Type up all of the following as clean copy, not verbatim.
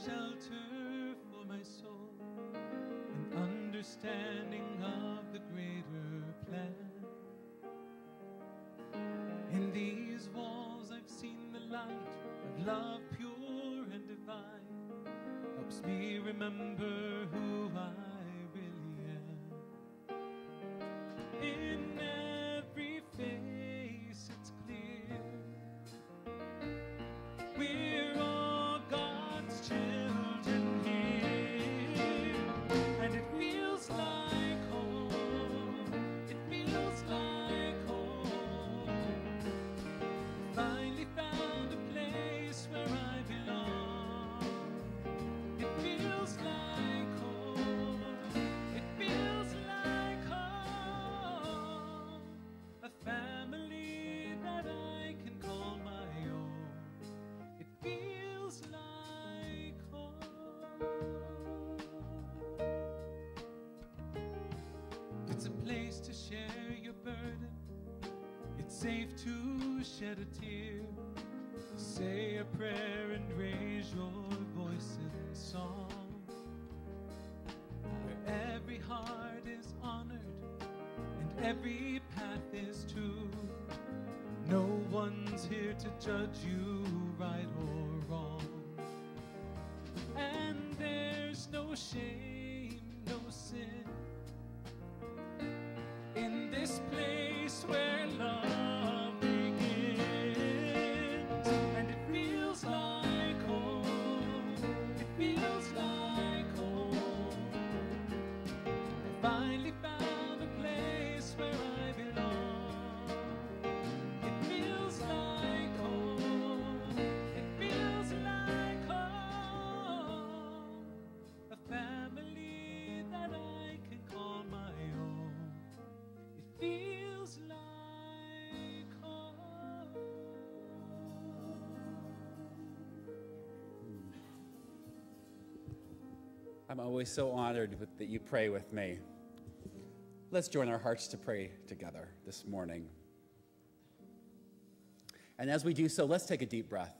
shelter for my soul, an understanding of the greater plan. In these walls I've seen the light of love pure and divine, helps me remember who I really am. In every face it's clear, we're all God's children here, and it feels like home, it feels like home. Finally found a place where I belong. It feels like home, it feels like home, a family that I can call my own. It feels like home. It's a place to share your burden. It's safe to shed a tear, say a prayer and raise your voice in song, where every heart is honored and every path is true. No one's here to judge you right or wrong, and there's no shame, no sin in this place where love begins, and it feels like home, it feels like home. I finally found a place where I belong. It feels like home, it feels like home, a family that I can call my own. It feels like home. I'm always so honored that you pray with me. Let's join our hearts to pray together this morning. And as we do so, let's take a deep breath.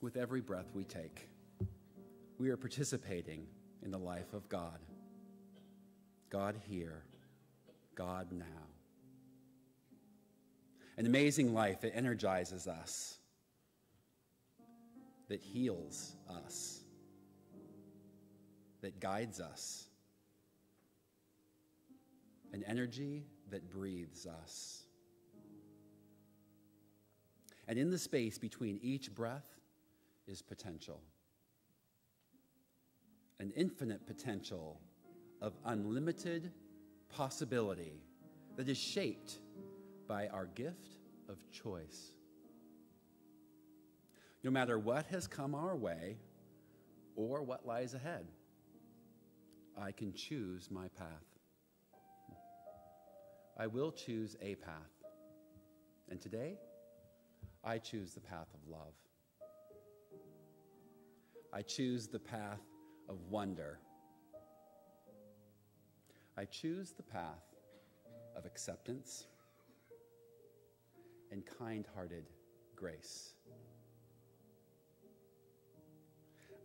With every breath we take, we are participating in the life of God. God here, God now. An amazing life that energizes us, that heals us, that guides us, an energy that breathes us. And in the space between each breath is potential, an infinite potential of unlimited possibility that is shaped by our gift of choice. No matter what has come our way or what lies ahead, I can choose my path. I will choose a path. And today, I choose the path of love. I choose the path of wonder. I choose the path of acceptance and kind-hearted grace.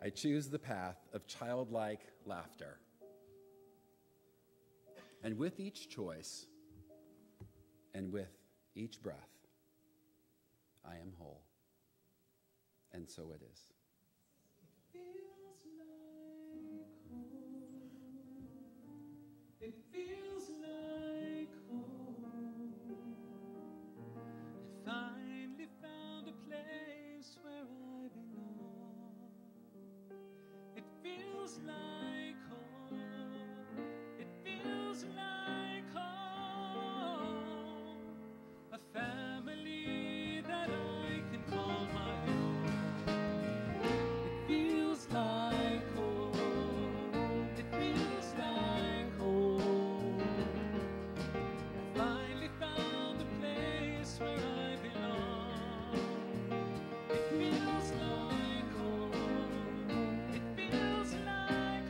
I choose the path of childlike laughter. And with each choice and with each breath, I am whole. And so it is. It feels like home. I finally found a place where I belong. It feels like home. It feels like home. A family that I can call my own. It feels like home. It feels like home. I finally found a place where I belong. It feels like home. It feels like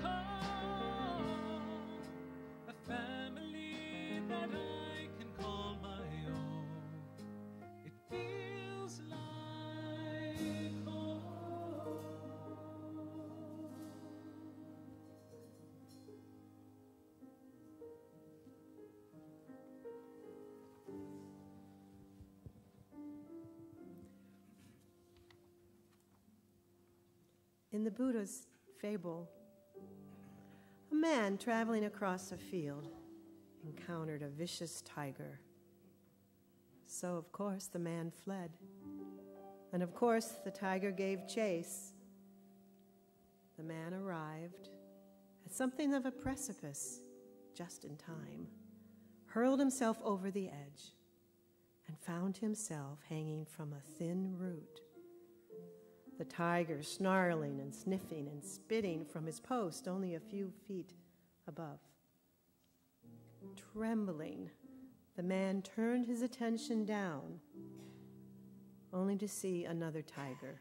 In the Buddha's fable, a man traveling across a field encountered a vicious tiger. So, of course, the man fled. And, of course, the tiger gave chase. The man arrived at something of a precipice just in time, hurled himself over the edge, and found himself hanging from a thin root. The tiger snarling and sniffing and spitting from his post only a few feet above. Trembling, the man turned his attention down, only to see another tiger,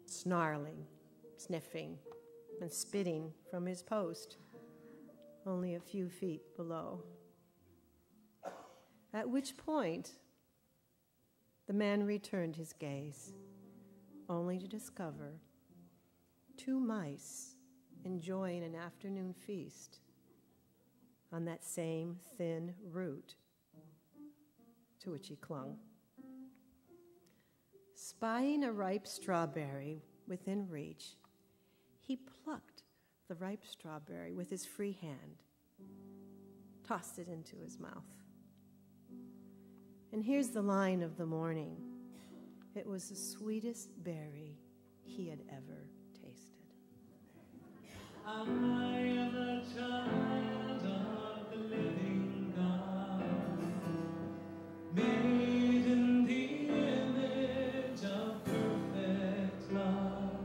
snarling, sniffing, and spitting from his post only a few feet below. At which point, the man returned his gaze, only to discover 2 mice enjoying an afternoon feast on that same thin root to which he clung. Spying a ripe strawberry within reach, he plucked the ripe strawberry with his free hand, tossed it into his mouth. And here's the line of the morning. It was the sweetest berry he had ever tasted. I am a child of the living God, made in the image of perfect love.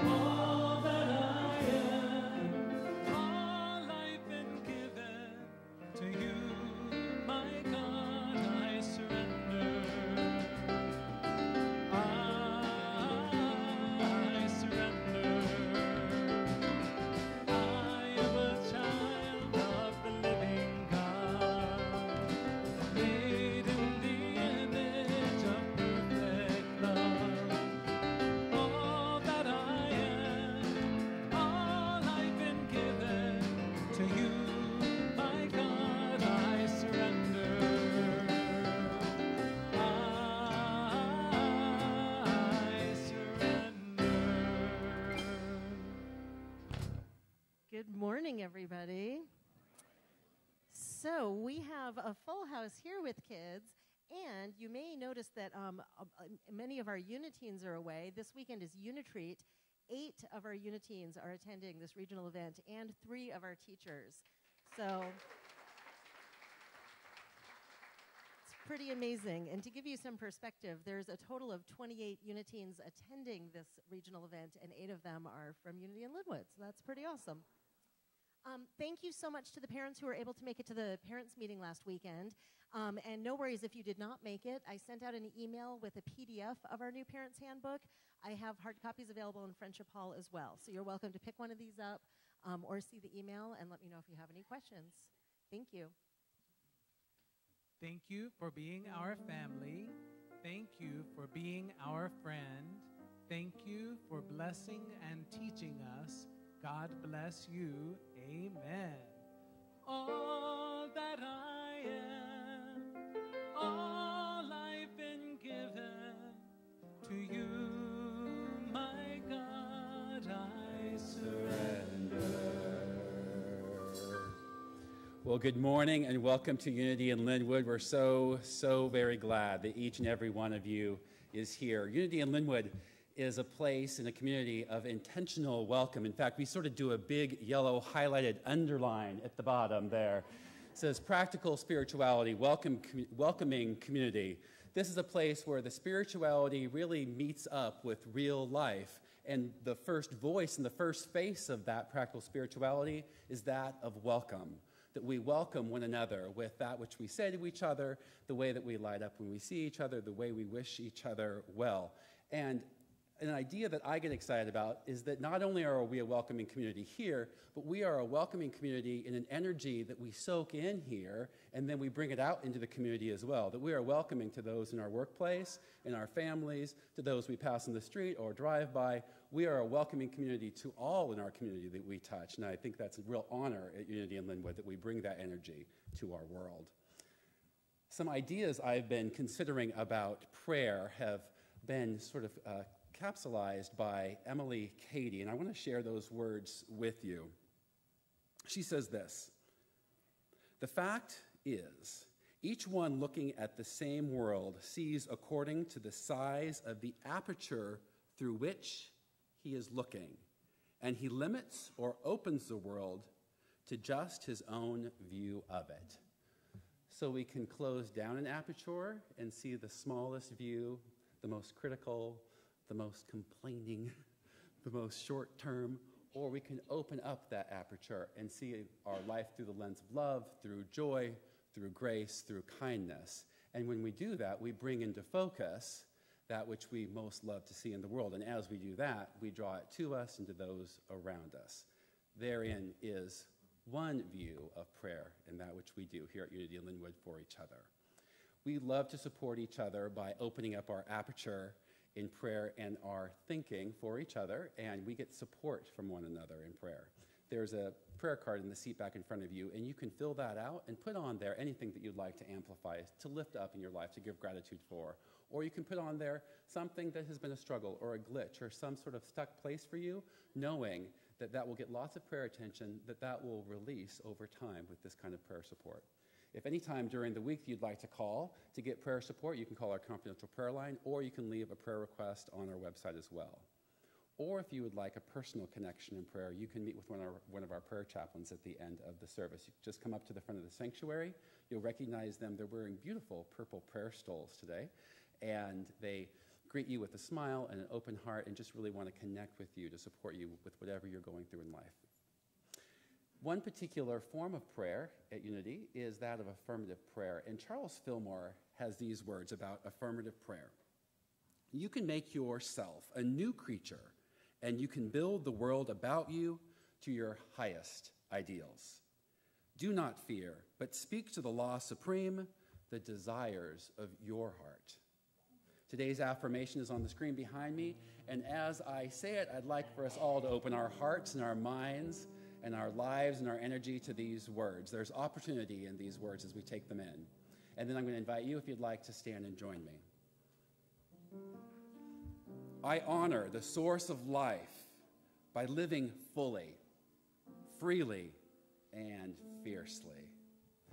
All that I am, all I've been given to you, my God, I surrender. I surrender. I am a child of the living God, made in the image of perfect love. All that I am, all I've been given to you, my God, I surrender. I surrender. Good morning, everybody. So we have a full house here with kids, and you may notice that many of our Uniteens are away. This weekend is Unitreat. 8 of our Uniteens are attending this regional event, and 3 of our teachers. So it's pretty amazing. And to give you some perspective, there's a total of 28 Uniteens attending this regional event, and 8 of them are from Unity in Linwood. So that's pretty awesome. Thank you so much to the parents who were able to make it to the parents' meeting last weekend. And no worries if you did not make it. I sent out an email with a PDF of our new parents' handbook. I have hard copies available in Friendship Hall as well. So you're welcome to pick one of these up or see the email and let me know if you have any questions. Thank you. Thank you for being our family. Thank you for being our friend. Thank you for blessing and teaching us. God bless you. Amen. All that I am, all I've been given to you, my God, I surrender. Well, good morning and welcome to Unity in Linwood. We're so very glad that each and every one of you is here. Unity in Linwood is a place in a community of intentional welcome. In fact, we sort of do a big yellow highlighted underline at the bottom there. It says practical spirituality, welcoming community. This is a place where the spirituality really meets up with real life. And the first voice and the first face of that practical spirituality is that of welcome. That we welcome one another with that which we say to each other, the way that we light up when we see each other, the way we wish each other well. And an idea that I get excited about is that not only are we a welcoming community here, but we are a welcoming community in an energy that we soak in here, and then we bring it out into the community as well. That we are welcoming to those in our workplace, in our families, to those we pass on the street or drive by. We are a welcoming community to all in our community that we touch, and I think that's a real honor at Unity in Linwood that we bring that energy to our world. Some ideas I've been considering about prayer have been sort of capsulized by Emily Cady, and I want to share those words with you. She says this: "The fact is, each one looking at the same world sees according to the size of the aperture through which he is looking, and he limits or opens the world to just his own view of it." So we can close down an aperture and see the smallest view, the most critical, the most complaining, the most short-term, or we can open up that aperture and see our life through the lens of love, through joy, through grace, through kindness. And when we do that, we bring into focus that which we most love to see in the world. And as we do that, we draw it to us and to those around us. Therein is one view of prayer in that which we do here at Unity in Linwood for each other. We love to support each other by opening up our aperture in prayer and our thinking for each other, and we get support from one another in prayer. There's a prayer card in the seat back in front of you, and you can fill that out and put on there anything that you'd like to amplify, to lift up in your life, to give gratitude for. Or you can put on there something that has been a struggle or a glitch or some sort of stuck place for you, knowing that that will get lots of prayer attention, that will release over time with this kind of prayer support. If any time during the week you'd like to call to get prayer support, you can call our confidential prayer line, or you can leave a prayer request on our website as well. Or if you would like a personal connection in prayer, you can meet with one of our prayer chaplains at the end of the service. You just come up to the front of the sanctuary. You'll recognize them. They're wearing beautiful purple prayer stoles today, and they greet you with a smile and an open heart and just really want to connect with you to support you with whatever you're going through in life. One particular form of prayer at Unity is that of affirmative prayer, and Charles Fillmore has these words about affirmative prayer. "You can make yourself a new creature, and you can build the world about you to your highest ideals. Do not fear, but speak to the law supreme, the desires of your heart." Today's affirmation is on the screen behind me, and as I say it, I'd like for us all to open our hearts and our minds and our lives and our energy to these words. There's opportunity in these words as we take them in. And then I'm going to invite you, if you'd like, to stand and join me. I honor the source of life by living fully, freely, and fiercely.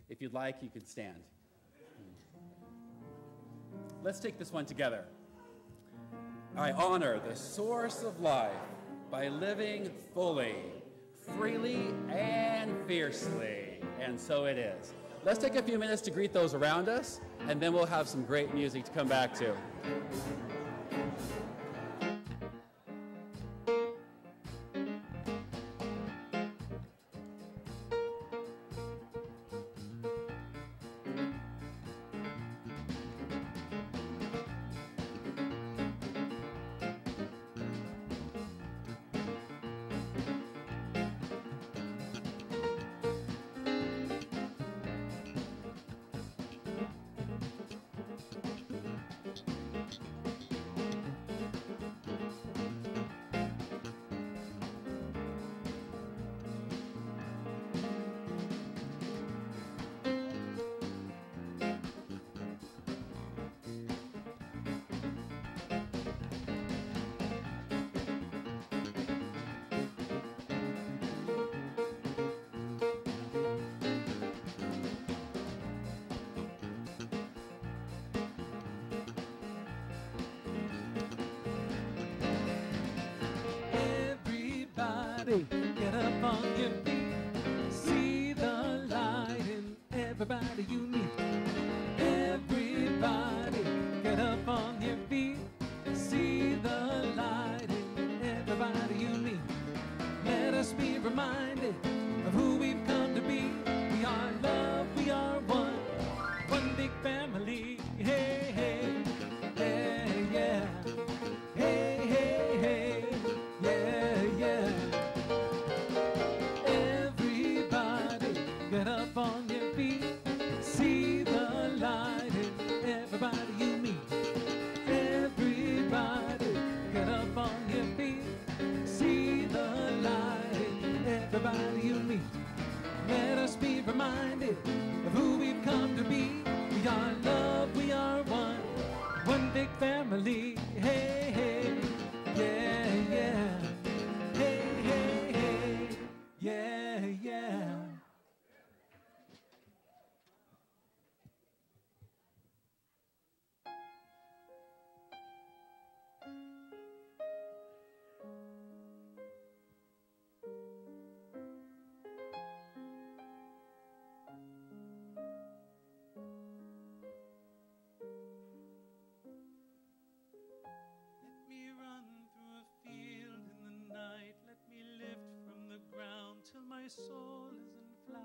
If you'd like, you can stand. Let's take this one together. I honor the source of life by living fully, freely, and fiercely. And so it is. Let's take a few minutes to greet those around us, and then we'll have some great music to come back to. Get up on your feet, see the light in everybody you meet. Everybody, get up on your feet, see the light in everybody you meet. Let us be reminded of who we've come to be. We are love, we are one big family. Hey, hey, hey, yeah. Hey, hey, hey, yeah, yeah. Get up on your feet, see the light in everybody you meet. Everybody, get up on your feet, see the light in everybody you meet. Let us be reminded of who we've come to be. We are love, we are one big family. Hey. my soul is in flight.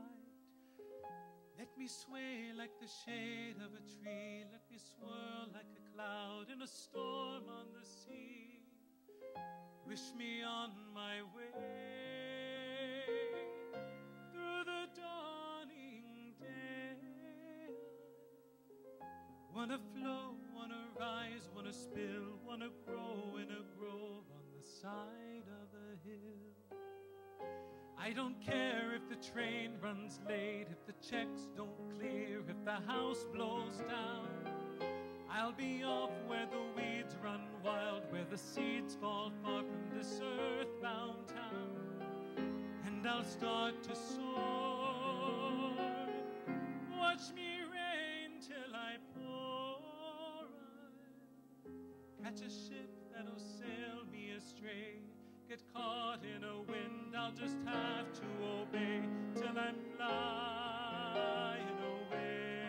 Let me sway like the shade of a tree. Let me swirl like a cloud in a storm on the sea. Wish me on my way through the dawning day. Wanna flow, wanna rise, wanna spill, wanna grow in a grove on the side of a hill. I don't care if the train runs late, if the checks don't clear, if the house blows down. I'll be off where the weeds run wild, where the seeds fall far from this earthbound town. And I'll start to soar. Watch me rain till I pour. Catch a ship that'll sail me astray. Get caught in a wind, I'll just have to obey till I'm flying away.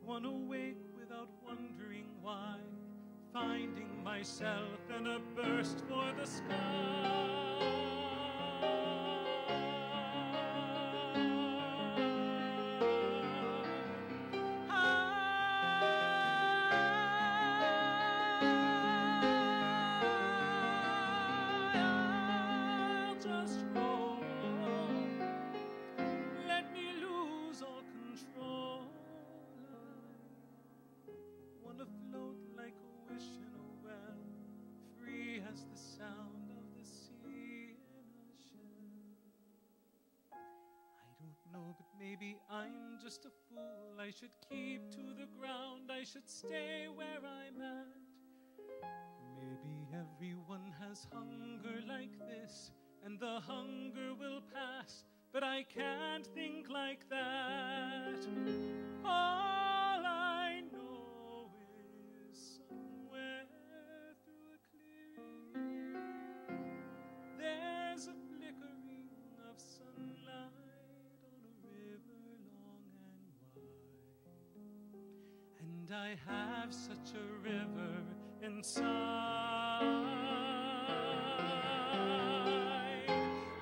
Wanna wake without wondering why, finding myself in a burst for the sky. I'll just roll. Let me lose all control. Wanna float like a wish in a well, free as the sound of the sea in a shell. I don't know, but maybe I'm just a fool. I should keep to the ground, I should stay where I'm at. Maybe everyone has hunger like this, and the hunger will pass, but I can't think like that. All I know is somewhere through a clearing, there's a flickering of sunlight on a river long and wide. And I have such a river inside.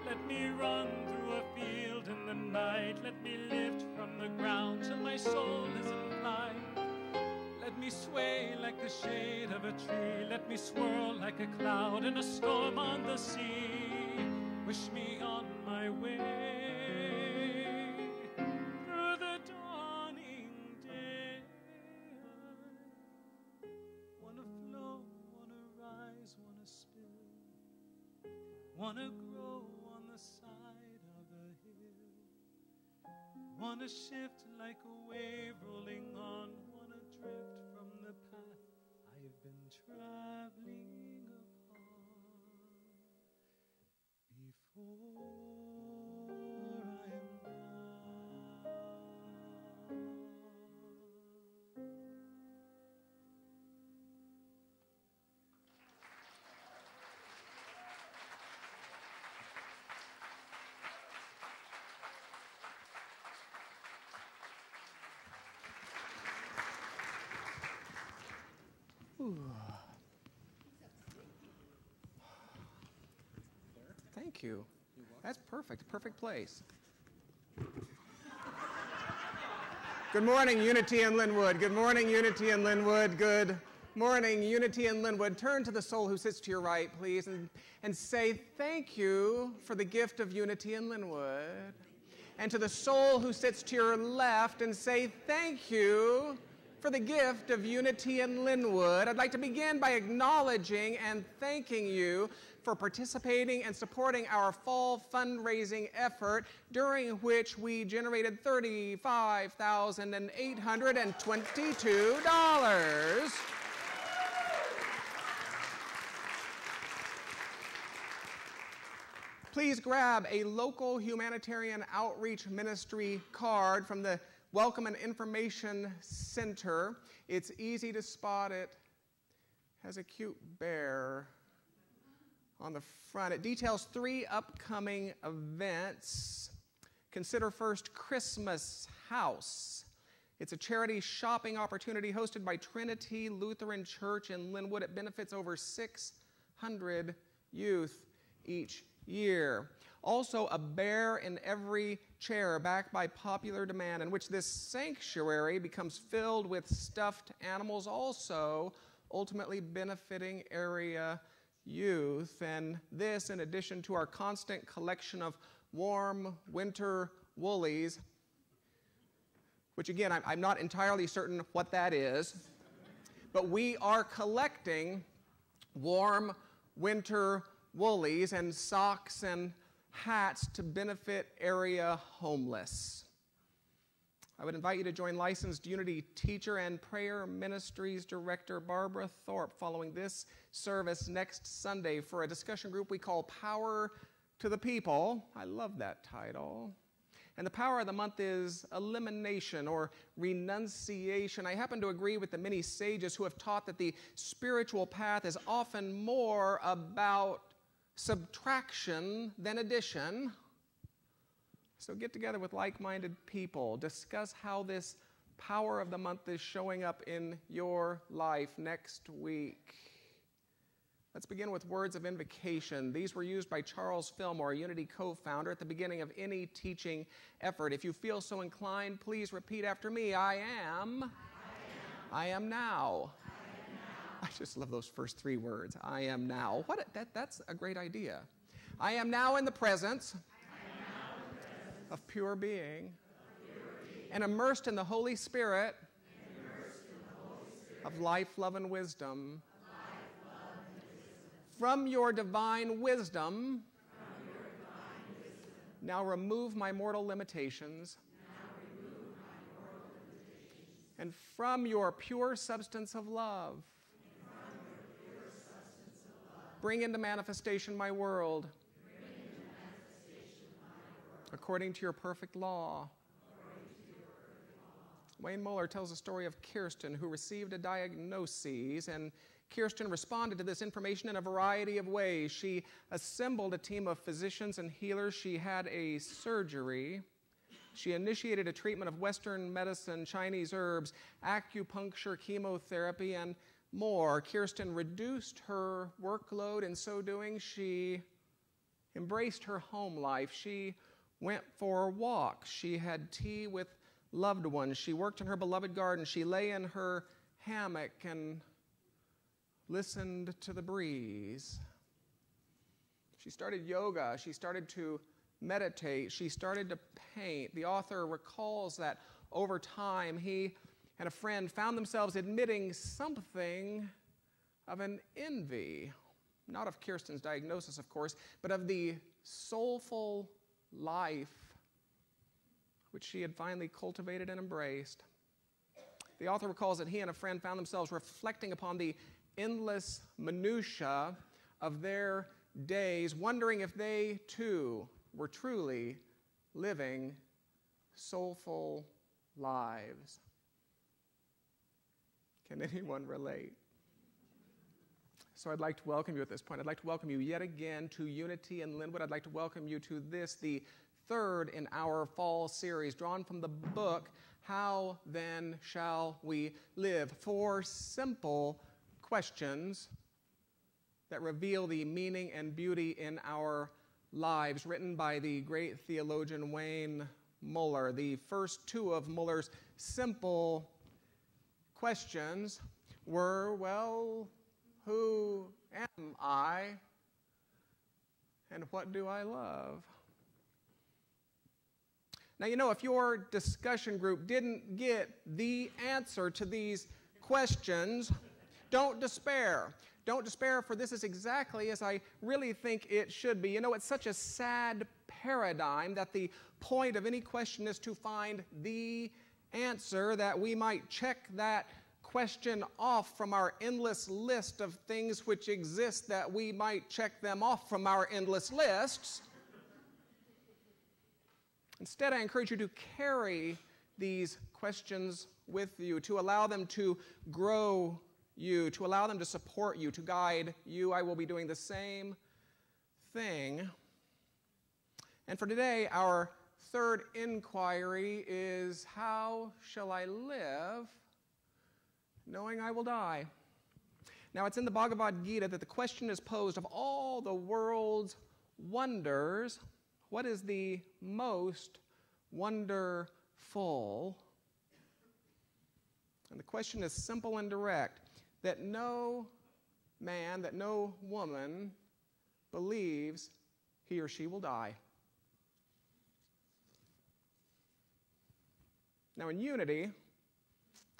Let me run through a field in the night. Let me lift from the ground till my soul is in flight. Let me sway like the shade of a tree. Let me swirl like a cloud in a storm on the sea. Wish me on my way through the dawning day. Wanna flow, wanna rise, wanna spill, wanna grow on the side of a hill. Wanna shift like a wave rolling on. Wanna drift from the path I've been traveling upon. Before I am gone. Thank you. That's perfect. Perfect place. Good morning, Unity and Linwood. Good morning, Unity and Linwood. Good morning, Unity and Linwood. Turn to the soul who sits to your right, please, and say thank you for the gift of Unity and Linwood. And to the soul who sits to your left, and say thank you for the gift of Unity and Linwood. I'd like to begin by acknowledging and thanking you for participating and supporting our fall fundraising effort, during which we generated $35,822. Please grab a local humanitarian outreach ministry card from the Welcome and Information Center. It's easy to spot. It has a cute bear on the front. It details 3 upcoming events. Consider first Christmas House. It's a charity shopping opportunity hosted by Trinity Lutheran Church in Linwood. It benefits over 600 youth each year. Also, a bear in every chair, backed by popular demand, in which this sanctuary becomes filled with stuffed animals, also ultimately benefiting area youth. And this, in addition to our constant collection of warm winter woolies, which again, I'm not entirely certain what that is, but we are collecting warm winter woolies and socks and hats to benefit area homeless. I would invite you to join licensed Unity teacher and prayer ministries director Barbara Thorpe following this service next Sunday for a discussion group we call Power to the People. I love that title. And the power of the month is elimination or renunciation. I happen to agree with the many sages who have taught that the spiritual path is often more about subtraction than addition. So get together with like-minded people. Discuss how this power of the month is showing up in your life next week. Let's begin with words of invocation. These were used by Charles Fillmore, a Unity co-founder, at the beginning of any teaching effort. If you feel so inclined, please repeat after me. I am now. I just love those first 3 words. I am now. That's a great idea. I am now in the presence of pure being and immersed in the Holy Spirit of life, love, and wisdom. From your divine wisdom, now remove my mortal limitations. And from your pure substance of love, bring into manifestation my world, according to your perfect law. Wayne Muller tells the story of Kirsten, who received a diagnosis, and Kirsten responded to this information in a variety of ways. She assembled a team of physicians and healers. She had a surgery. She initiated a treatment of Western medicine, Chinese herbs, acupuncture, chemotherapy, and more. Kirsten reduced her workload. In so doing, she embraced her home life. She went for walks. She had tea with loved ones. She worked in her beloved garden. She lay in her hammock and listened to the breeze. She started yoga. She started to meditate. She started to paint. The author recalls that over time, he and a friend found themselves admitting something of an envy, not of Kirsten's diagnosis, of course, but of the soulful life which she had finally cultivated and embraced. The author recalls that he and a friend found themselves reflecting upon the endless minutia of their days, wondering if they too were truly living soulful lives. Can anyone relate? So I'd like to welcome you at this point. I'd like to welcome you yet again to Unity in Linwood. I'd like to welcome you to this, the 3rd in our fall series, drawn from the book, How Then Shall We Live? 4 simple questions that reveal the meaning and beauty in our lives, written by the great theologian Wayne Muller. The first 2 of Muller's simple questions were, well, who am I and what do I love? Now, you know, if your discussion group didn't get the answer to these questions, don't despair. Don't despair, for this is exactly as I really think it should be. You know, it's such a sad paradigm that the point of any question is to find the answer, that we might check that question off from our endless list of things which exist, that we might check them off from our endless lists. Instead, I encourage you to carry these questions with you, to allow them to grow you, to allow them to support you, to guide you. I will be doing the same thing. And for today, our third inquiry is, how shall I live knowing I will die? Now, it's in the Bhagavad Gita that the question is posed, of all the world's wonders, what is the most wonderful? And the question is simple and direct, that no man, that no woman believes he or she will die. Now, in Unity,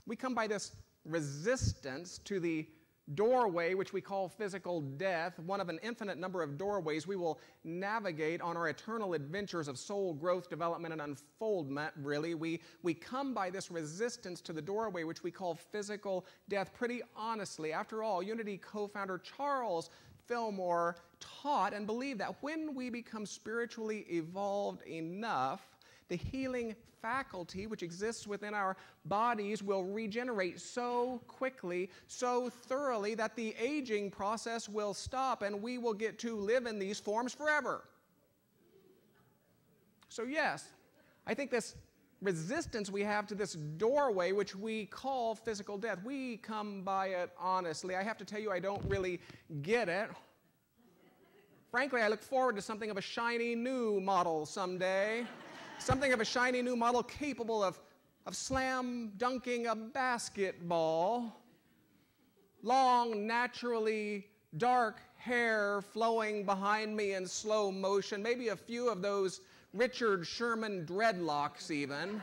we come by this resistance to the doorway, which we call physical death, one of an infinite number of doorways we will navigate on our eternal adventures of soul growth, development, and unfoldment, really. We come by this resistance to the doorway, which we call physical death, pretty honestly. After all, Unity co-founder Charles Fillmore taught and believed that when we become spiritually evolved enough, the healing faculty which exists within our bodies will regenerate so quickly, so thoroughly, that the aging process will stop and we will get to live in these forms forever. So yes, I think this resistance we have to this doorway, which we call physical death, we come by it honestly. I have to tell you, I don't really get it. Frankly, I look forward to something of a shiny new model someday. Something of a shiny new model capable of slam dunking a basketball. Long, naturally dark hair flowing behind me in slow motion. Maybe a few of those Richard Sherman dreadlocks even.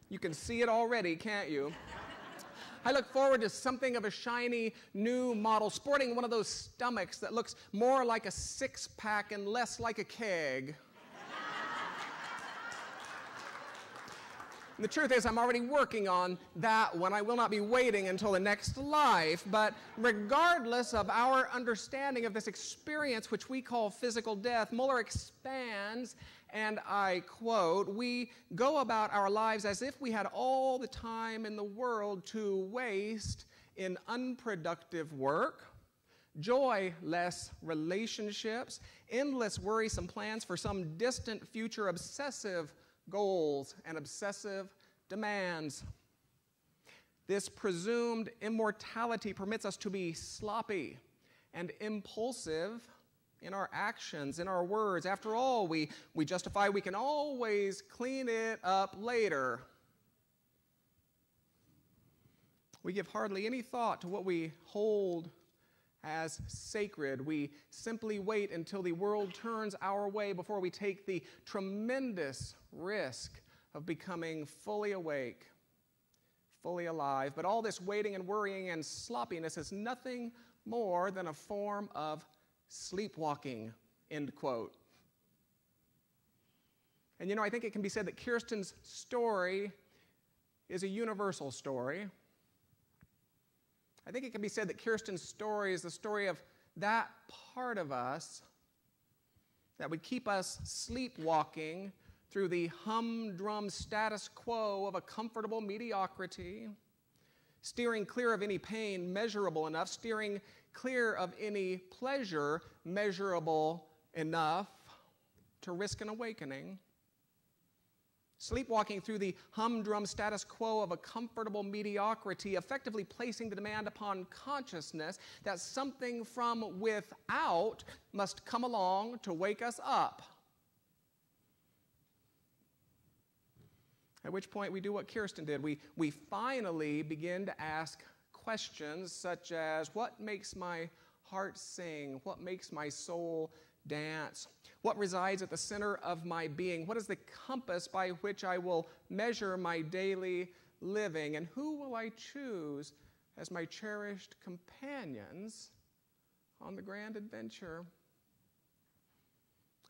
You can see it already, can't you? I look forward to something of a shiny new model, sporting one of those stomachs that looks more like a six-pack and less like a keg. The truth is, I'm already working on that one. I will not be waiting until the next life. But regardless of our understanding of this experience, which we call physical death, Muller expands, and I quote, "We go about our lives as if we had all the time in the world to waste in unproductive work, joyless relationships, endless worrisome plans for some distant future, obsessive goals and obsessive demands. This presumed immortality permits us to be sloppy and impulsive in our actions, in our words. After all, we justify we can always clean it up later. We give hardly any thought to what we hold as sacred. We simply wait until the world turns our way before we take the tremendous risk of becoming fully awake, fully alive. But all this waiting and worrying and sloppiness is nothing more than a form of sleepwalking," end quote. And you know, I think it can be said that Kirsten's story is a universal story. I think it can be said that Kirsten's story is the story of that part of us that would keep us sleepwalking through the humdrum status quo of a comfortable mediocrity, steering clear of any pain measurable enough, steering clear of any pleasure measurable enough to risk an awakening. Sleepwalking through the humdrum status quo of a comfortable mediocrity, effectively placing the demand upon consciousness that something from without must come along to wake us up. At which point we do what Kirsten did. We finally begin to ask questions such as, what makes my heart sing? What makes my soul dance? What resides at the center of my being? What is the compass by which I will measure my daily living? And who will I choose as my cherished companions on the grand adventure?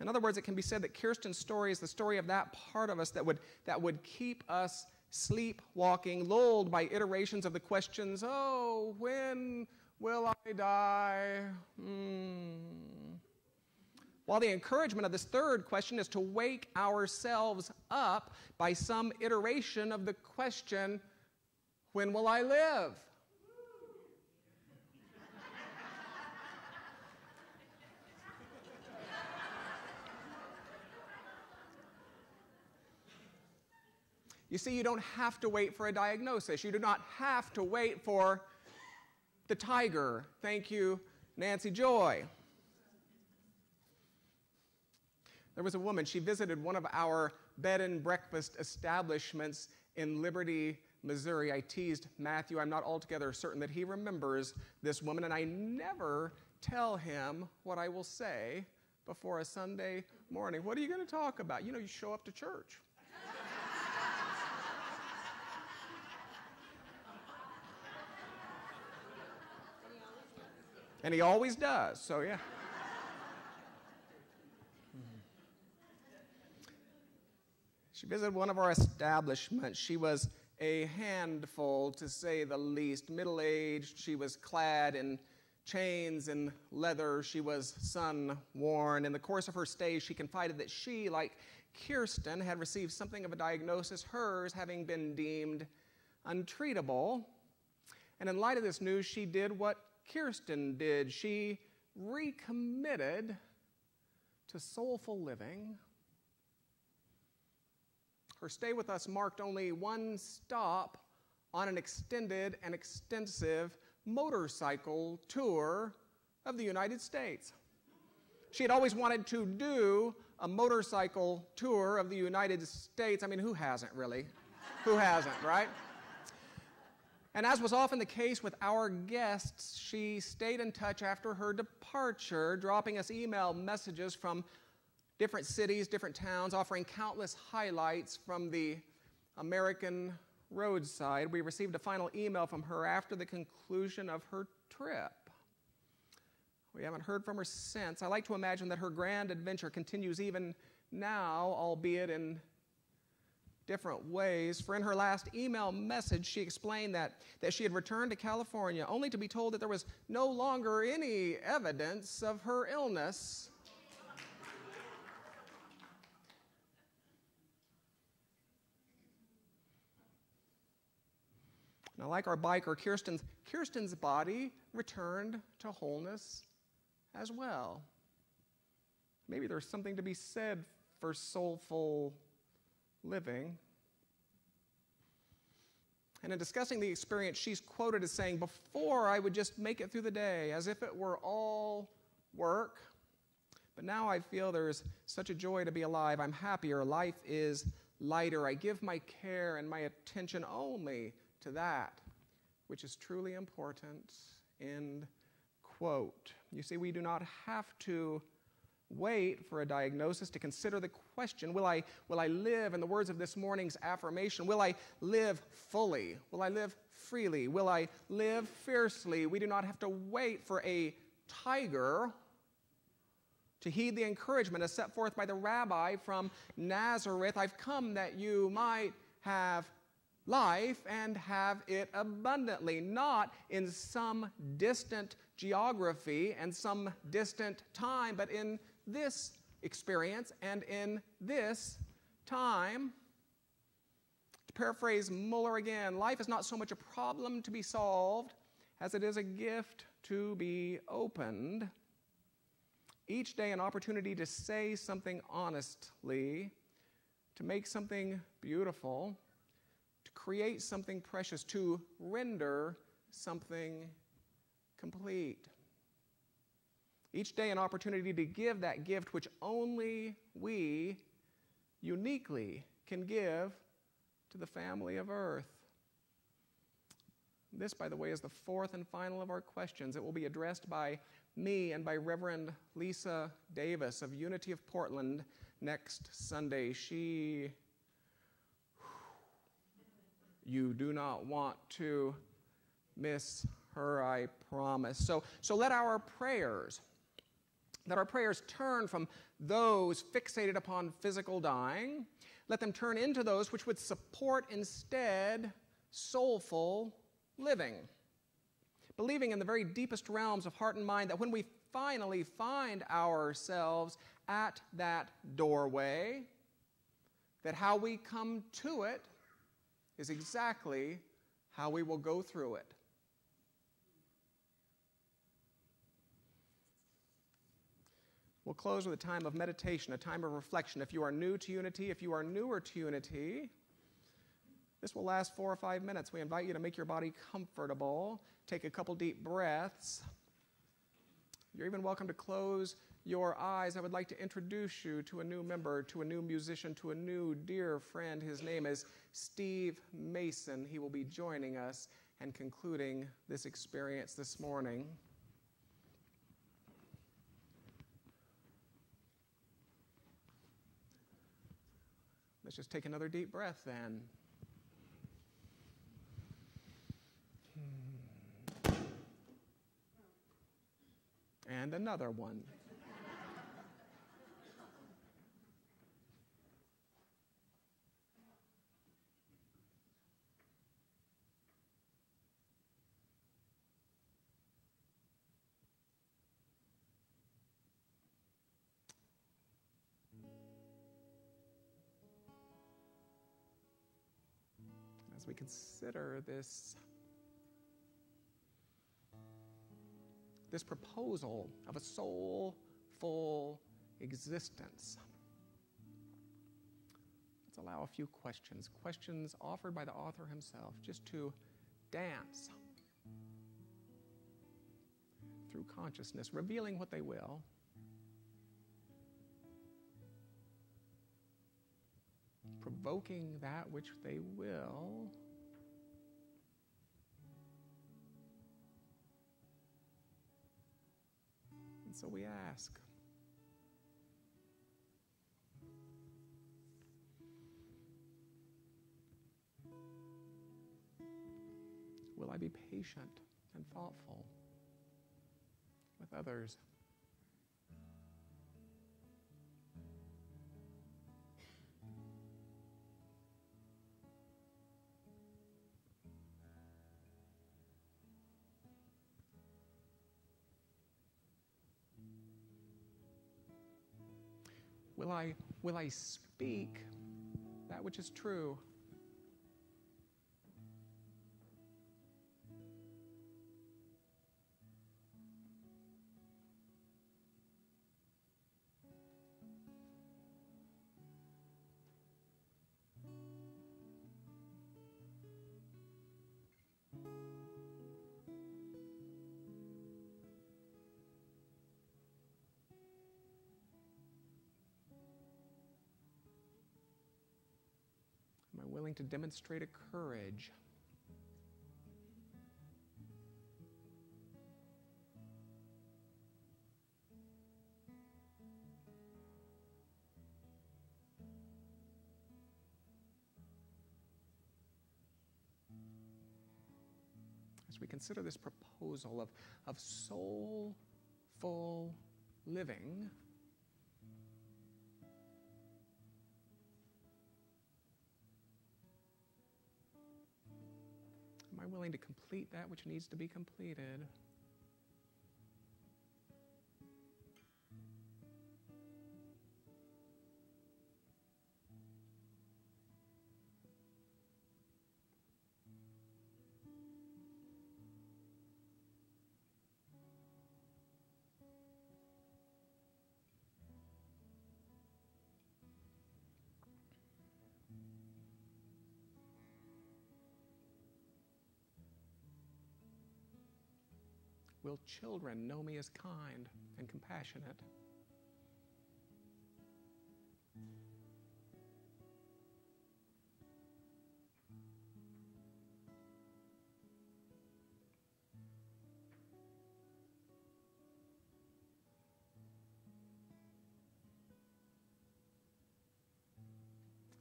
In other words, it can be said that Kirsten's story is the story of that part of us that would keep us sleepwalking, lulled by iterations of the questions, oh, when will I die? while the encouragement of this third question is to wake ourselves up by some iteration of the question, when will I live? You see, you don't have to wait for a diagnosis. You do not have to wait for the tiger. Thank you, Nancy Joy. There was a woman, she visited one of our bed and breakfast establishments in Liberty, Missouri. I teased Matthew. I'm not altogether certain that he remembers this woman, and I never tell him what I will say before a Sunday morning. What are you going to talk about? You know, you show up to church. And he always does, so yeah. She visited one of our establishments. She was a handful, to say the least, middle-aged. She was clad in chains and leather. She was sun-worn. In the course of her stay, she confided that she, like Kirsten, had received something of a diagnosis, hers having been deemed untreatable. And in light of this news, she did what Kirsten did. She recommitted to soulful living. Her stay with us marked only one stop on an extended and extensive motorcycle tour of the United States. She had always wanted to do a motorcycle tour of the United States. I mean, who hasn't, really? Who hasn't, right? And as was often the case with our guests, she stayed in touch after her departure, dropping us email messages from different cities, different towns, offering countless highlights from the American roadside. We received a final email from her after the conclusion of her trip. We haven't heard from her since. I like to imagine that her grand adventure continues even now, albeit in different ways. For in her last email message, she explained that she had returned to California only to be told that there was no longer any evidence of her illness. Now, like our biker, Kirsten's body returned to wholeness as well. Maybe there's something to be said for soulful living. And in discussing the experience, she's quoted as saying, "Before I would just make it through the day as if it were all work. But now I feel there's such a joy to be alive. I'm happier. Life is lighter. I give my care and my attention only to that which is truly important." End quote. You see, we do not have to wait for a diagnosis to consider the question, will I live, in the words of this morning's affirmation, will I live fully? Will I live freely? Will I live fiercely? We do not have to wait for a tiger to heed the encouragement as set forth by the rabbi from Nazareth. I've come that you might have life and have it abundantly, not in some distant geography and some distant time, but in this experience and in this time. To paraphrase Muller again, life is not so much a problem to be solved as it is a gift to be opened. Each day an opportunity to say something honestly, to make something beautiful, to create something precious, to render something complete. Each day an opportunity to give that gift which only we uniquely can give to the family of earth. This, by the way, is the fourth and final of our questions. It will be addressed by me and by Reverend Lisa Davis of Unity of Portland next Sunday. You do not want to miss her, I promise. So let our prayers turn from those fixated upon physical dying. Let them turn into those which would support instead soulful living. Believing in the very deepest realms of heart and mind that when we finally find ourselves at that doorway, that how we come to it is exactly how we will go through it. We'll close with a time of meditation, a time of reflection. If you are new to Unity, if you are newer to Unity, this will last 4 or 5 minutes. We invite you to make your body comfortable. Take a couple deep breaths. You're even welcome to close your eyes. I would like to introduce you to a new member, to a new musician, to a new dear friend. His name is Steve Mason. He will be joining us and concluding this experience this morning. Let's just take another deep breath then. And another one. As we consider this proposal of a soulful existence, let's allow a few questions offered by the author himself, just to dance through consciousness, revealing what they will, provoking that which they will, and so we ask, will I be patient and thoughtful with others? Will I speak that which is true? Am I willing to demonstrate a courage? As we consider this proposal of soulful living, am I willing to complete that which needs to be completed? Will children know me as kind and compassionate?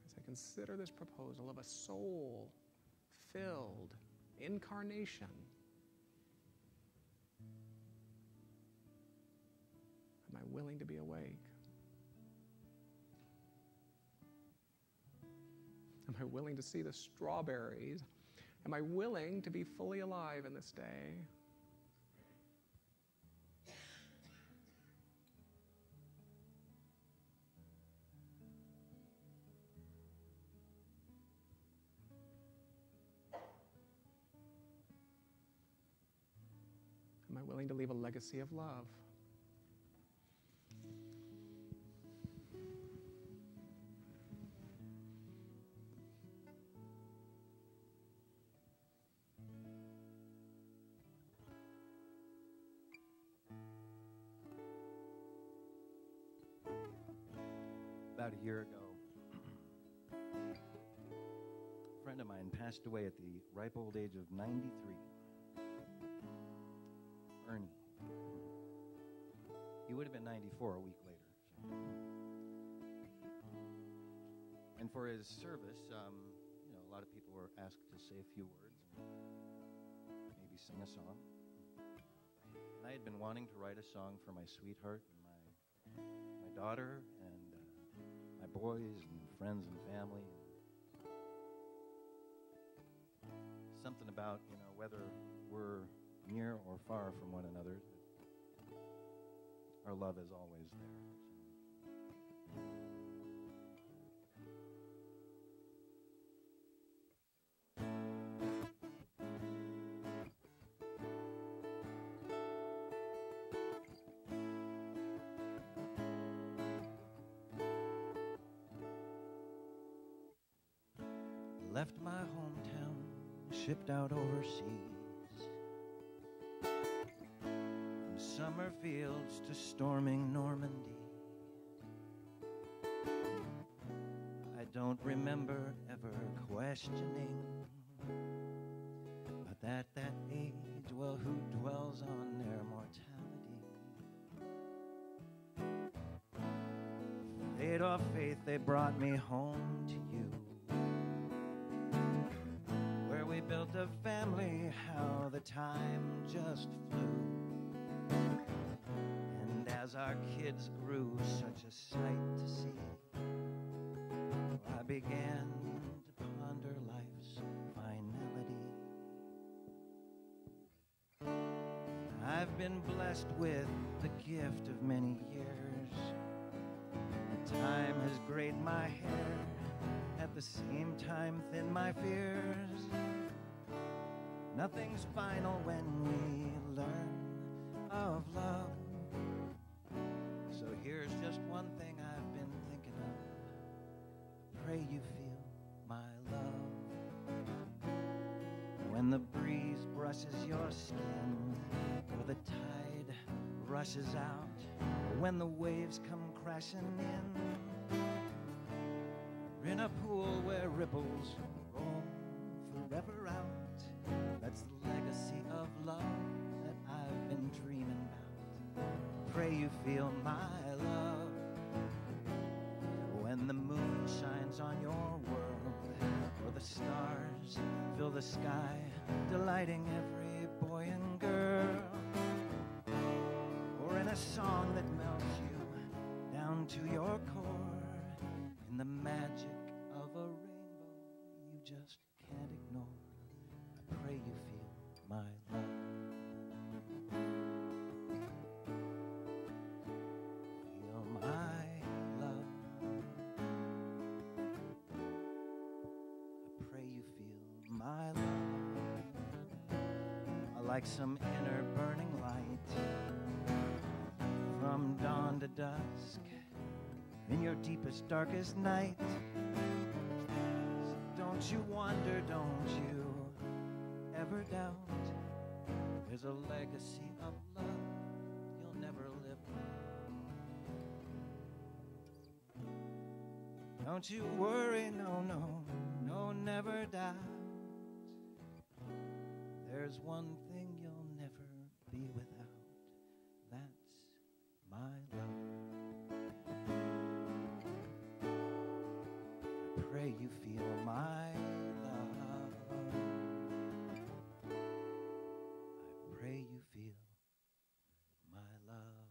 As I consider this proposal of a soul-filled incarnation, am I willing to be awake? Am I willing to see the strawberries? Am I willing to be fully alive in this day? I willing to leave a legacy of love? About a year ago, a friend of mine passed away at the ripe old age of 93. Ernie. He would have been 94 a week later. And for his service, a lot of people were asked to say a few words and maybe sing a song. And I had been wanting to write a song for my sweetheart and my daughter and my boys and friends and family. Something about, whether we're near or far from one another, our love is always there. Left my hometown, shipped out overseas, from summer fields to storming Normandy. I don't remember ever questioning, but at that age, well, who dwells on their mortality? Fate or faith, they brought me home to you. Built a family, how the time just flew. And as our kids grew, such a sight to see, I began to ponder life's finality. I've been blessed with the gift of many years, and time has grayed my hair, at the same time thinned my fears. Nothing's final when we learn of love. So here's just one thing I've been thinking of. Pray you feel my love. When the breeze brushes your skin, or the tide rushes out, or when the waves come crashing in, we're in a pool where ripples roam forever out. That's the legacy of love that I've been dreaming about. Pray you feel my love. When the moon shines on your world, or the stars fill the sky, delighting every boy and girl, or in a song that melts you down to your core, in the magic of a rainbow you just can't ignore. Pray you feel my love. Feel my love. I pray you feel my love. Like some inner burning light, from dawn to dusk, in your deepest, darkest night. Don't you wonder, don't you ever doubt, there's a legacy of love you'll never live without. Don't you worry, no, no, no, never doubt. There's one thing you'll never be without. That's my love. I pray you feel my love. Pray you feel my love.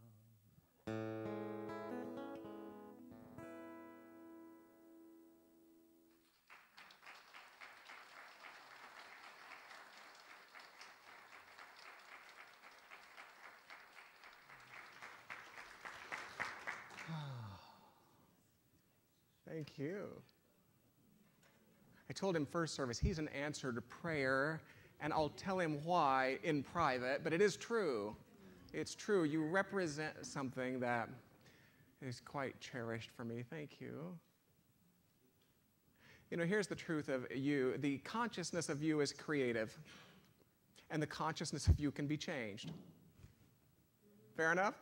Thank you. I told him first service, he's an answer to prayer, and I'll tell him why in private, but it is true. It's true. You represent something that is quite cherished for me. Thank you. You know, here's the truth of you. The consciousness of you is creative, and the consciousness of you can be changed. Fair enough?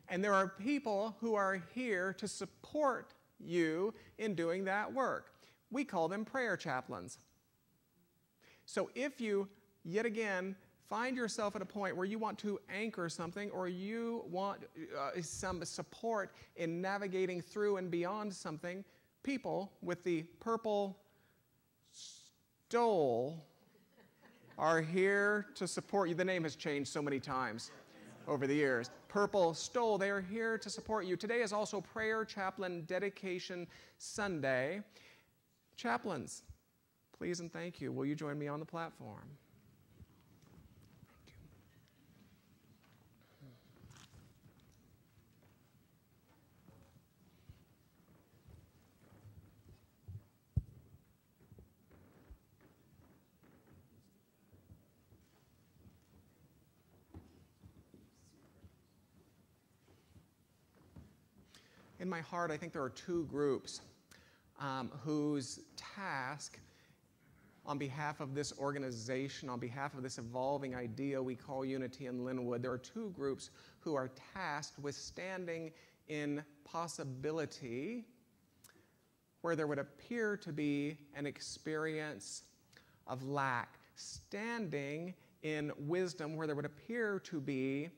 And there are people who are here to support you in doing that work. We call them prayer chaplains. So if you, yet again, find yourself at a point where you want to anchor something, or you want some support in navigating through and beyond something, people with the purple stole are here to support you. The name has changed so many times over the years. Purple stole, they are here to support you. Today is also Prayer Chaplain Dedication Sunday. Chaplains, please and thank you. Will you join me on the platform? In my heart, I think there are two groups whose task, on behalf of this organization, on behalf of this evolving idea we call Unity in Linwood, there are two groups who are tasked with standing in possibility where there would appear to be an experience of lack, standing in wisdom where there would appear to be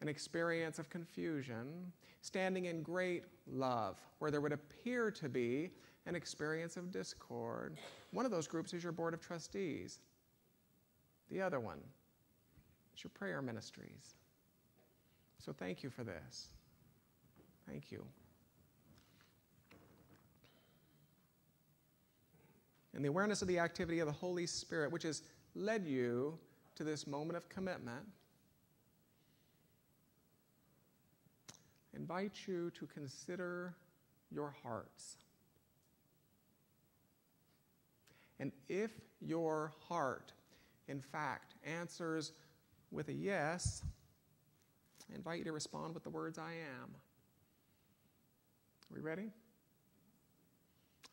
an experience of confusion, standing in great love, where there would appear to be an experience of discord. One of those groups is your board of trustees. The other one is your prayer ministries. So thank you for this. Thank you. And the awareness of the activity of the Holy Spirit, which has led you to this moment of commitment, invite you to consider your hearts. And if your heart, in fact, answers with a yes, I invite you to respond with the words, I am. Are we ready?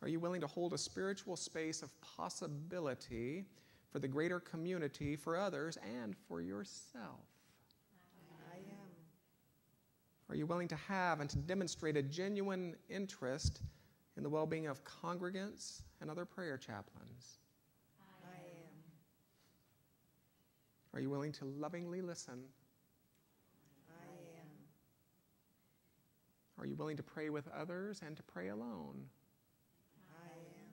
Are you willing to hold a spiritual space of possibility for the greater community, for others, and for yourself? Are you willing to have and to demonstrate a genuine interest in the well-being of congregants and other prayer chaplains? I am. Are you willing to lovingly listen? I am. Are you willing to pray with others and to pray alone? I am.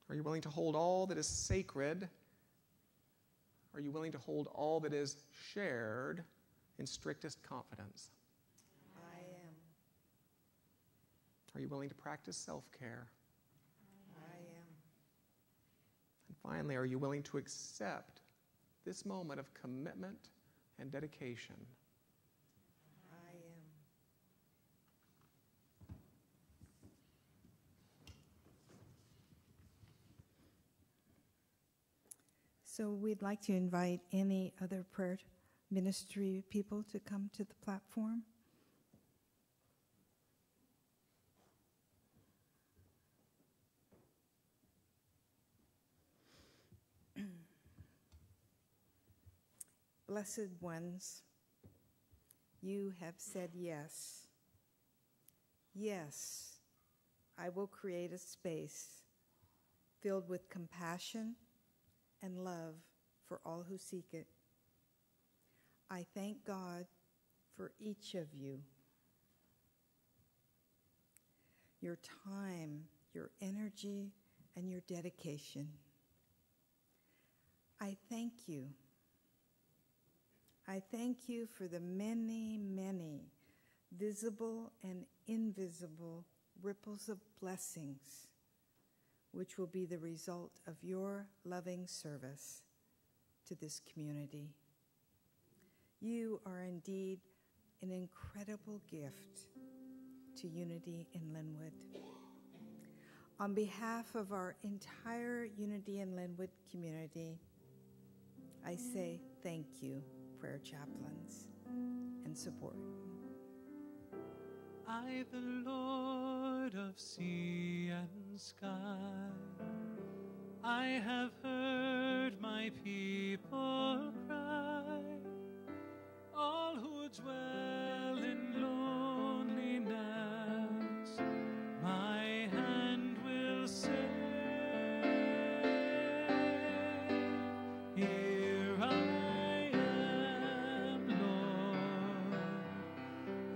Are you willing to hold all that is sacred? Are you willing to hold all that is shared in strictest confidence? I am. Are you willing to practice self-care? I am. And finally, are you willing to accept this moment of commitment and dedication? I am. So we'd like to invite any other prayer ministry people to come to the platform. Blessed ones, you have said yes. Yes, I will create a space filled with compassion and love for all who seek it. I thank God for each of you. Your time, your energy, and your dedication. I thank you. I thank you for the many, many visible and invisible ripples of blessings which will be the result of your loving service to this community. You are indeed an incredible gift to Unity in Linwood. On behalf of our entire Unity and Linwood community, I say thank you, prayer chaplains, and support. I, the Lord of sea and sky, I have heard my people cry, all who dwell in loneliness, my hand will save. Here I am, Lord.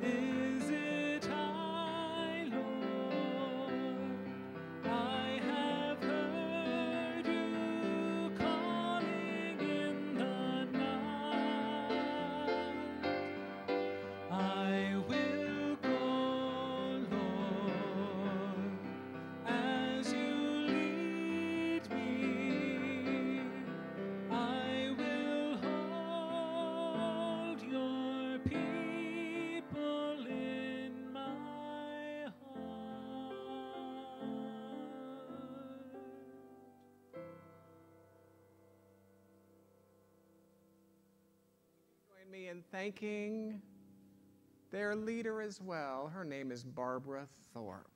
Is it I, Lord? I have heard you calling in the night. I will go, Lord, as you lead me. I will hold your people in my heart. Join me in thanking their leader as well. Her name is Barbara Thorpe.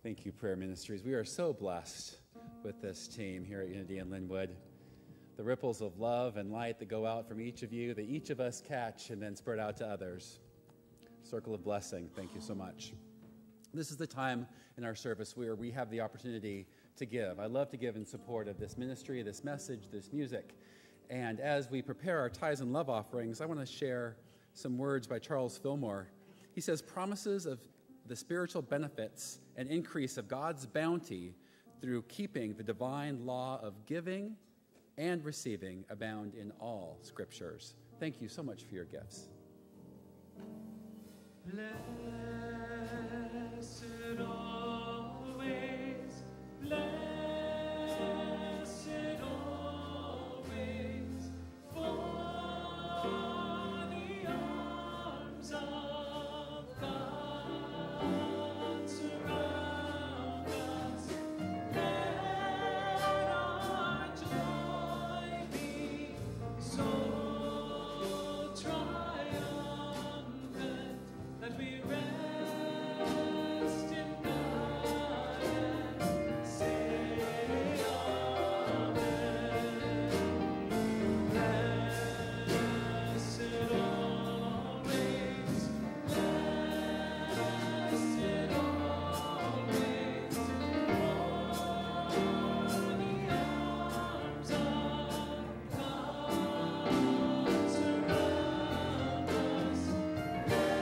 Thank you, Prayer Ministries. We are so blessed with this team here at Unity in Linwood. The ripples of love and light that go out from each of you, that each of us catch and then spread out to others. Circle of blessing. Thank you so much. This is the time in our service where we have the opportunity to give. I love to give in support of this ministry, this message, this music. And as we prepare our tithes and love offerings, I want to share some words by Charles Fillmore. He says, promises of the spiritual benefits and increase of God's bounty through keeping the divine law of giving and receiving abound in all scriptures. Thank you so much for your gifts. Blessed always, blessed always, for the arms of God surround us. Let our joy be so triumphant that we rest in God and say amen. Blessed always, blessed always, for the arms of God surround us. Let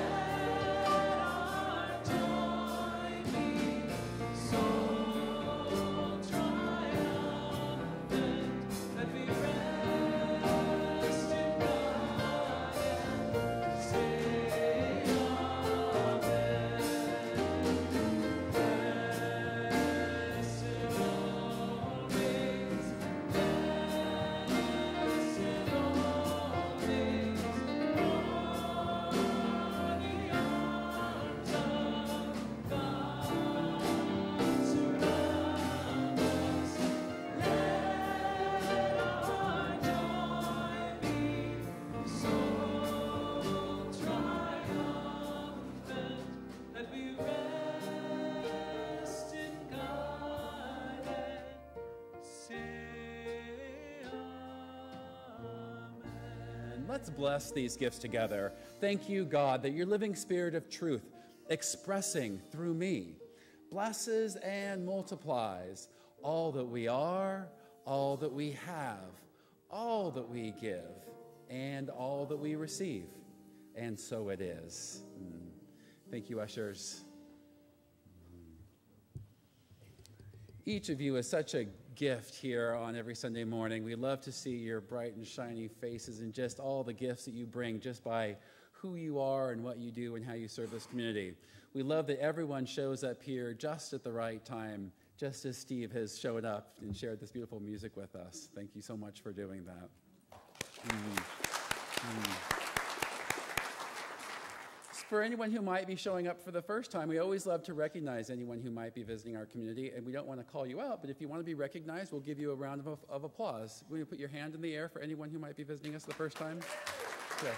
our joy be so triumphant that we rest in God and say amen. Blessed always, blessed always, for the arms of God surround us. Let our joy be so triumphant that we rest in God and say amen. And let's bless these gifts together. Thank you, God, that your living spirit of truth, expressing through me, blesses and multiplies all that we are, all that we have, all that we give, and all that we receive. And so it is. Thank you, ushers. Each of you is such a gift here on every Sunday morning. We love to see your bright and shiny faces and just all the gifts that you bring just by who you are and what you do and how you serve this community. We love that everyone shows up here just at the right time, just as Steve has shown up and shared this beautiful music with us. Thank you so much for doing that. For anyone who might be showing up for the first time, we always love to recognize anyone who might be visiting our community, and we don't want to call you out, but if you want to be recognized, we'll give you a round of applause. Will you put your hand in the air for anyone who might be visiting us the first time? Yes.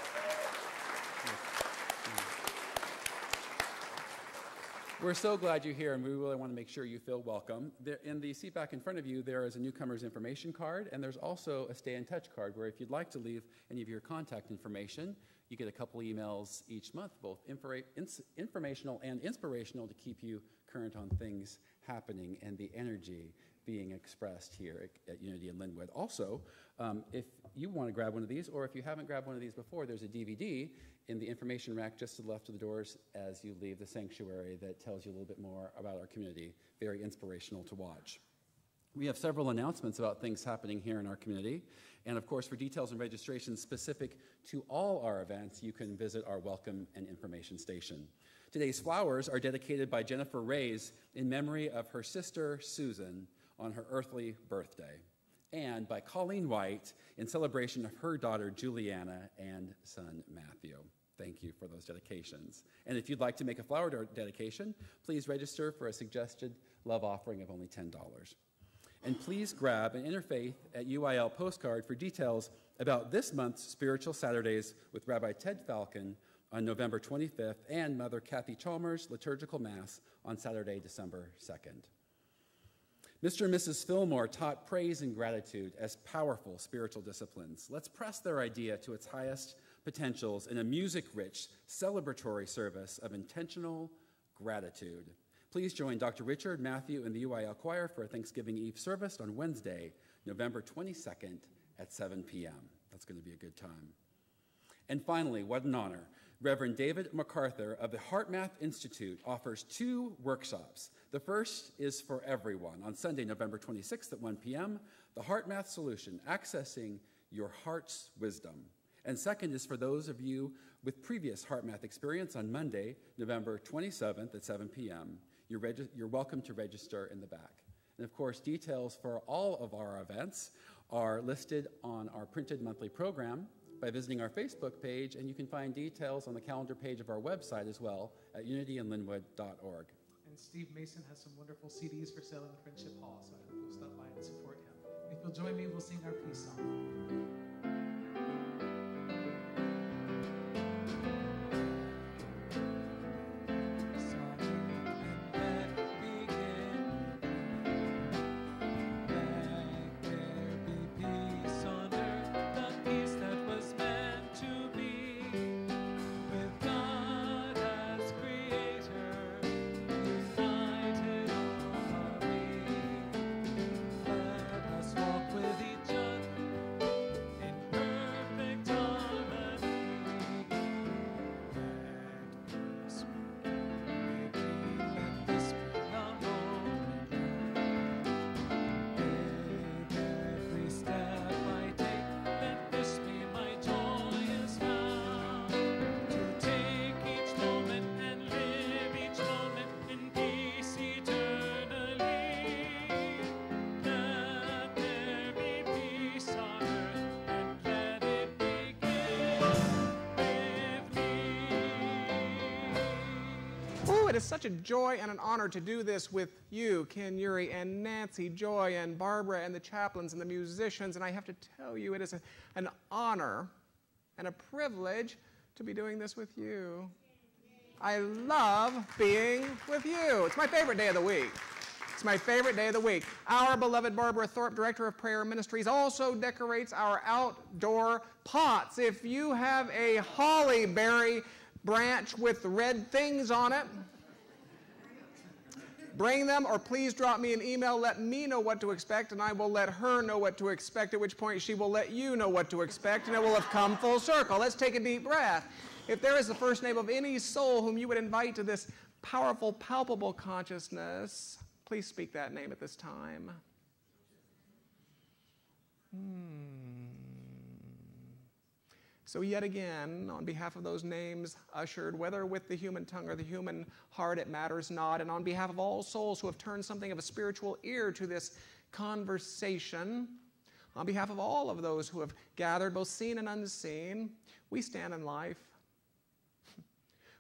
We're so glad you're here, and we really want to make sure you feel welcome. In the seat back in front of you, there is a newcomer's information card, and there's also a stay in touch card where if you'd like to leave any of your contact information, you get a couple emails each month, both informational and inspirational, to keep you current on things happening and the energy being expressed here at Unity in Linwood. Also, if you want to grab one of these, or if you haven't grabbed one of these before, there's a DVD in the information rack just to the left of the doors as you leave the sanctuary that tells you a little bit more about our community. Very inspirational to watch. We have several announcements about things happening here in our community. And of course, for details and registration specific to all our events, you can visit our welcome and information station. Today's flowers are dedicated by Jennifer Reyes in memory of her sister, Susan, on her earthly birthday, and by Colleen White in celebration of her daughter, Juliana, and son, Matthew. Thank you for those dedications. And if you'd like to make a flower dedication, please register for a suggested love offering of only $10. And please grab an Interfaith at UIL postcard for details about this month's Spiritual Saturdays with Rabbi Ted Falcon on November 25th and Mother Kathy Chalmers' liturgical mass on Saturday, December 2nd. Mr. and Mrs. Fillmore taught praise and gratitude as powerful spiritual disciplines. Let's press their idea to its highest potentials in a music-rich, celebratory service of intentional gratitude. Please join Dr. Richard, Matthew, and the UIL Choir for a Thanksgiving Eve service on Wednesday, November 22nd at 7 p.m. That's going to be a good time. And finally, what an honor. Reverend David MacArthur of the HeartMath Institute offers 2 workshops. The first is for everyone. On Sunday, November 26th at 1 p.m., the HeartMath Solution, Accessing Your Heart's Wisdom. And second is for those of you with previous HeartMath experience on Monday, November 27th at 7 p.m. You're welcome to register in the back. And of course, details for all of our events are listed on our printed monthly program by visiting our Facebook page, and you can find details on the calendar page of our website as well at unityinlinwood.org. And Steve Mason has some wonderful CDs for sale in the Friendship Hall, so I hope you'll stop by and support him. If you'll join me, we'll sing our peace song. It is such a joy and an honor to do this with you, Ken, Urie, and Nancy, Joy, and Barbara, and the chaplains and the musicians. And I have to tell you, it is an honor and a privilege to be doing this with you. I love being with you. It's my favorite day of the week. It's my favorite day of the week. Our beloved Barbara Thorpe, Director of Prayer Ministries, also decorates our outdoor pots. If you have a holly berry branch with red things on it, bring them, or please drop me an email. Let me know what to expect, and I will let her know what to expect, at which point she will let you know what to expect, and it will have come full circle. Let's take a deep breath. If there is the first name of any soul whom you would invite to this powerful, palpable consciousness, please speak that name at this time. So yet again, on behalf of those names ushered, whether with the human tongue or the human heart, it matters not, and on behalf of all souls who have turned something of a spiritual ear to this conversation, on behalf of all of those who have gathered, both seen and unseen, we stand in life.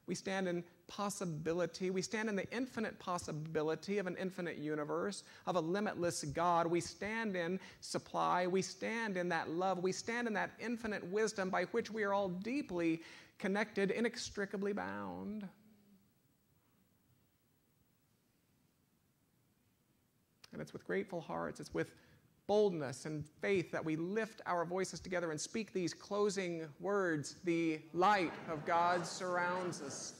We stand in possibility. We stand in the infinite possibility of an infinite universe, of a limitless God. We stand in supply. We stand in that love. We stand in that infinite wisdom by which we are all deeply connected, inextricably bound. And it's with grateful hearts, it's with boldness and faith that we lift our voices together and speak these closing words. The light of God surrounds us.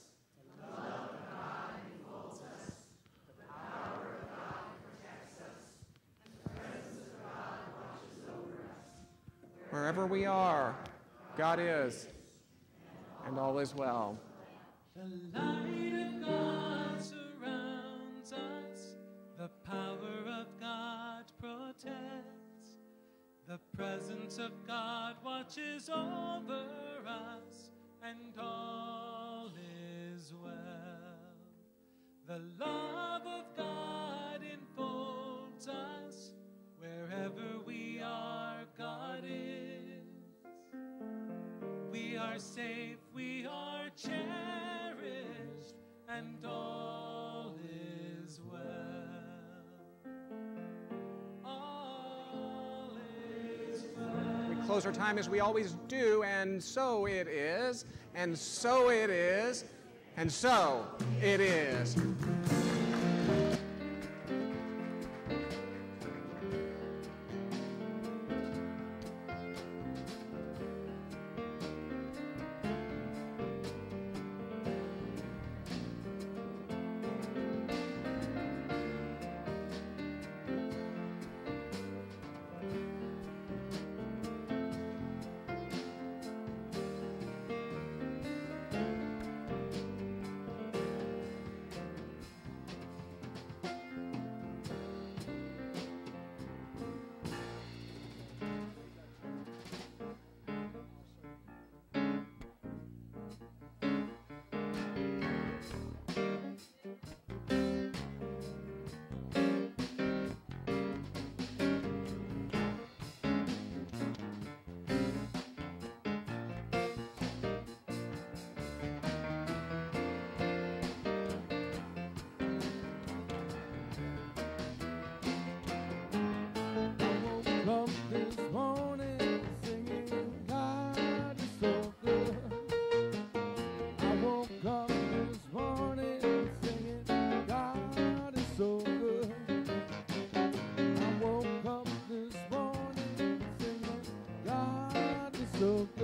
The love of God enfolds us. The power of God protects us. The presence of God watches over us. Wherever we are, God is, and all is well. The light of God surrounds us. The power of God protects. The presence of God watches over us, and all is well. The love of God enfolds us. Wherever we are, God is. We are safe, we are cherished, and all is well. Close our time as we always do, and so it is, and so it is, and so it is. So good.